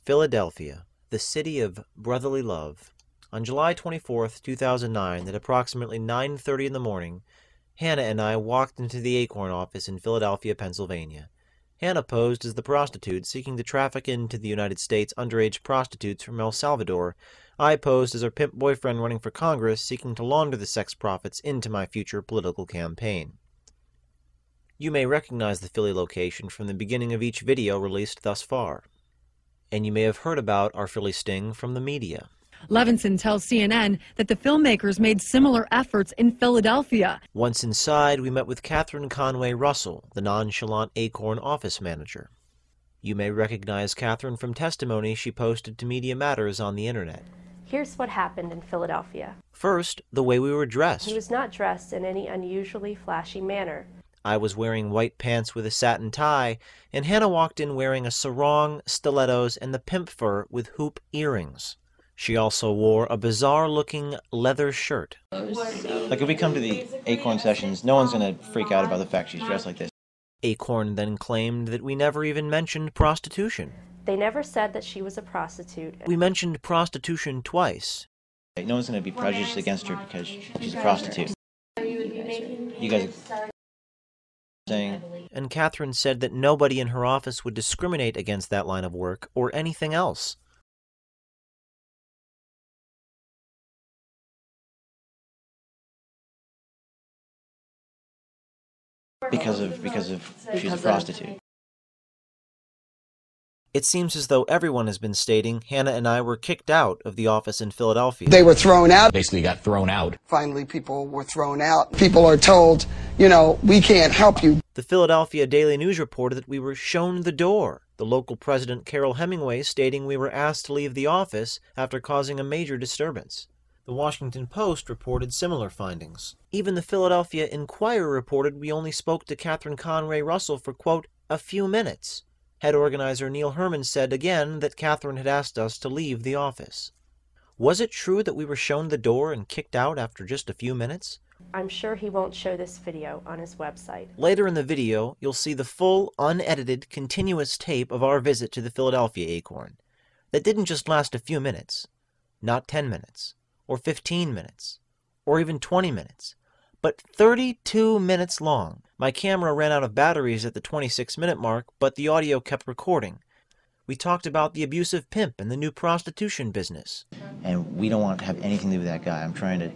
Philadelphia, the city of brotherly love. On July 24th, 2009, at approximately 9:30 in the morning, Hannah and I walked into the ACORN office in Philadelphia, Pennsylvania. Hannah posed as the prostitute seeking to traffic into the United States underage prostitutes from El Salvador. I posed as her pimp boyfriend running for Congress seeking to launder the sex profits into my future political campaign. You may recognize the Philly location from the beginning of each video released thus far. And you may have heard about our Philly sting from the media. Levinson tells CNN that the filmmakers made similar efforts in Philadelphia. Once inside, we met with Catherine Conway Russell, the nonchalant ACORN office manager. You may recognize Catherine from testimony she posted to Media Matters on the internet. Here's what happened in Philadelphia. First, the way we were dressed. He was not dressed in any unusually flashy manner. I was wearing white pants with a satin tie, and Hannah walked in wearing a sarong, stilettos, and the pimp fur with hoop earrings. She also wore a bizarre-looking leather shirt. Like if we come to the ACORN sessions, no one's going to freak out about the fact she's dressed like this. ACORN then claimed that we never even mentioned prostitution. They never said that she was a prostitute. We mentioned prostitution twice. No one's going to be prejudiced against her because she's a prostitute. You guys are saying... And Catherine said that nobody in her office would discriminate against that line of work or anything else. Because she's a prostitute. It seems as though everyone has been stating Hannah and I were kicked out of the office in Philadelphia. They were thrown out. Basically got thrown out. Finally, people were thrown out. People are told, we can't help you. The Philadelphia Daily News reported that we were shown the door. The local president, Carol Hemingway, stating we were asked to leave the office after causing a major disturbance. The Washington Post reported similar findings. Even the Philadelphia Inquirer reported we only spoke to Catherine Conway Russell for, quote, a few minutes. Head organizer Neil Herman said again that Catherine had asked us to leave the office. Was it true that we were shown the door and kicked out after just a few minutes? I'm sure he won't show this video on his website. Later in the video, you'll see the full, unedited, continuous tape of our visit to the Philadelphia ACORN. That didn't just last a few minutes, not 10 minutes, or 15 minutes, or even 20 minutes, but 32 minutes long. My camera ran out of batteries at the 26-minute mark, but the audio kept recording. We talked about the abusive pimp and the new prostitution business. And we don't want to have anything to do with that guy. I'm trying to,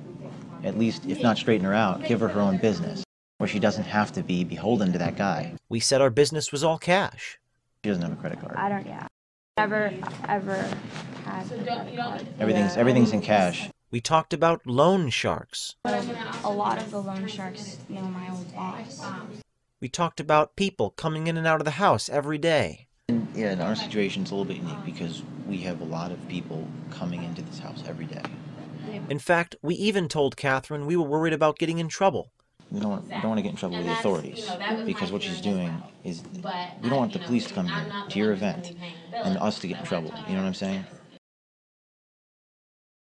at least, if not straighten her out, give her own business, where she doesn't have to be beholden to that guy. We said our business was all cash. She doesn't have a credit card. I don't, yeah. Never, ever had a credit card. Everything's in cash. We talked about loan sharks. A lot of the loan sharks know my old boss. We talked about people coming in and out of the house every day. Yeah, and our situation's a little bit unique because we have a lot of people coming into this house every day. In fact, we even told Catherine we were worried about getting in trouble. We don't want to get in trouble with the authorities because what she's doing is we don't want the police to come here to your event and us to get in trouble. You know what I'm saying?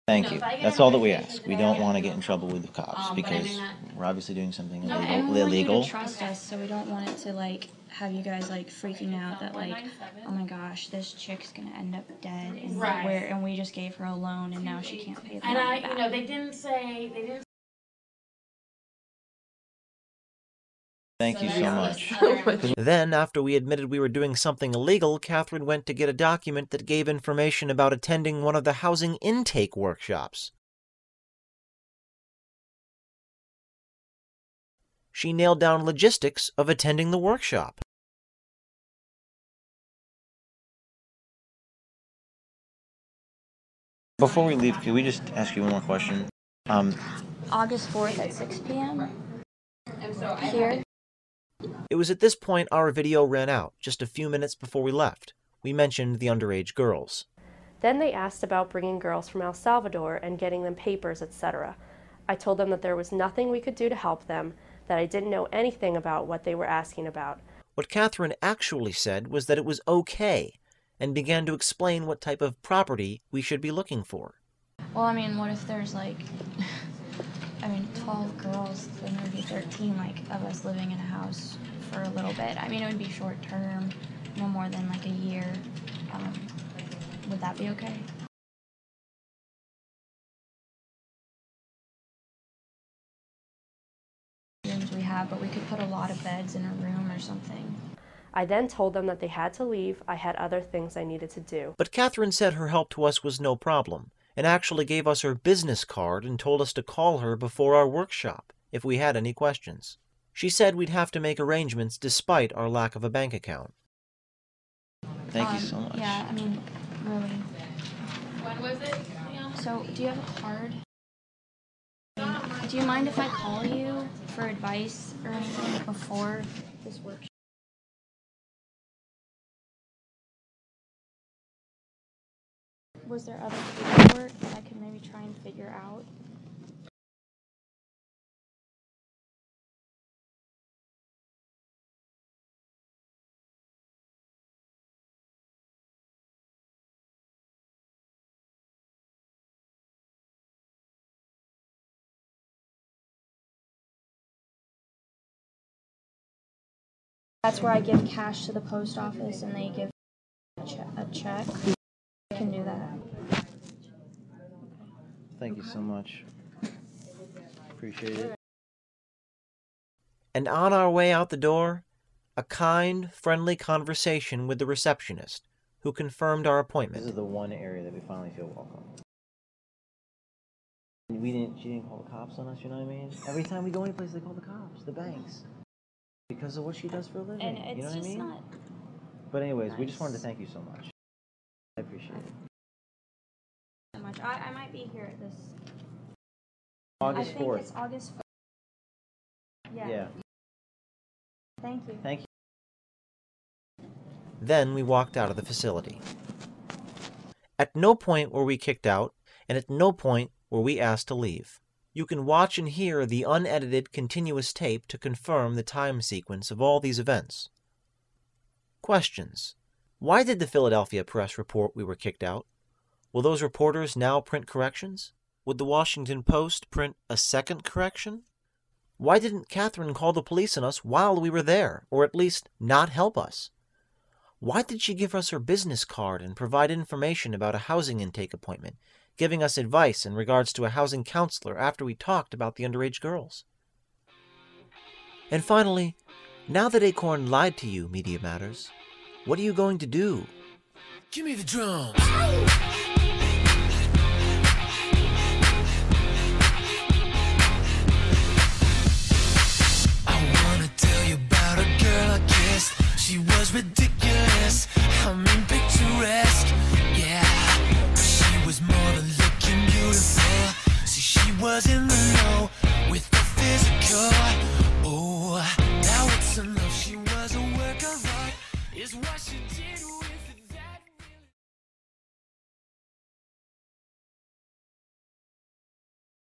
Thank you. That's all that we ask. We don't want to get in trouble with the cops because we're obviously doing something illegal. And we want you to trust us, so we don't want it to have you guys freaking out that oh my gosh, this chick's gonna end up dead and we just gave her a loan and now she can't pay the money back. They didn't say. Thank you so much. Then, after we admitted we were doing something illegal, Catherine went to get a document that gave information about attending one of the housing intake workshops. She nailed down logistics of attending the workshop. Before we leave, could we just ask you one more question? August 4th at 6 p.m. Here. It was at this point our video ran out, just a few minutes before we left. We mentioned the underage girls. Then they asked about bringing girls from El Salvador and getting them papers, etc. I told them that there was nothing we could do to help them, that I didn't know anything about what they were asking about. What Catherine actually said was that it was okay, and began to explain what type of property we should be looking for. Well, I mean, what if there's 12 girls, then maybe 13, of us living in a house for a little bit. I mean, it would be short term, no more than a year. Would that be okay? Rooms we have, but we could put a lot of beds in a room or something. I then told them that they had to leave. I had other things I needed to do. But Catherine said her help to us was no problem, and actually gave us her business card and told us to call her before our workshop if we had any questions. She said we'd have to make arrangements despite our lack of a bank account. Thank you so much. Yeah, I mean, really. When was it? So, do you have a card? Do you mind if I call you for advice or anything before this workshop? Was there other paperwork that I could maybe try and figure out? That's where I give cash to the post office and they give a check. I can do that. Thank you so much. Appreciate it. And on our way out the door, a kind, friendly conversation with the receptionist, who confirmed our appointment. This is the one area that we finally feel welcome. She didn't call the cops on us, you know what I mean? Every time we go anyplace, they call the cops, the banks. Because of what she does for a living, And it's you know what I just mean? not But anyways, we nice. just wanted to thank you so much. I appreciate it. so much. I might be here at this. August I think 4th. it's August 4th. Yeah. Thank you. Thank you. Then we walked out of the facility. At no point were we kicked out, and at no point were we asked to leave. You can watch and hear the unedited continuous tape to confirm the time sequence of all these events. Questions. Why did the Philadelphia Press report we were kicked out? Will those reporters now print corrections? Would the Washington Post print a second correction? Why didn't Catherine call the police on us while we were there, or at least not help us? Why did she give us her business card and provide information about a housing intake appointment, giving us advice in regards to a housing counselor after we talked about the underage girls? And finally, now that ACORN lied to you, Media Matters, what are you going to do? Give me the drums. I wanna tell you about a girl I kissed. She was ridiculous, I mean picturesque. Yeah, she was more than looking beautiful. See, she was in the know with the physical. Oh, now it's enough. She was a work of art, is what she did.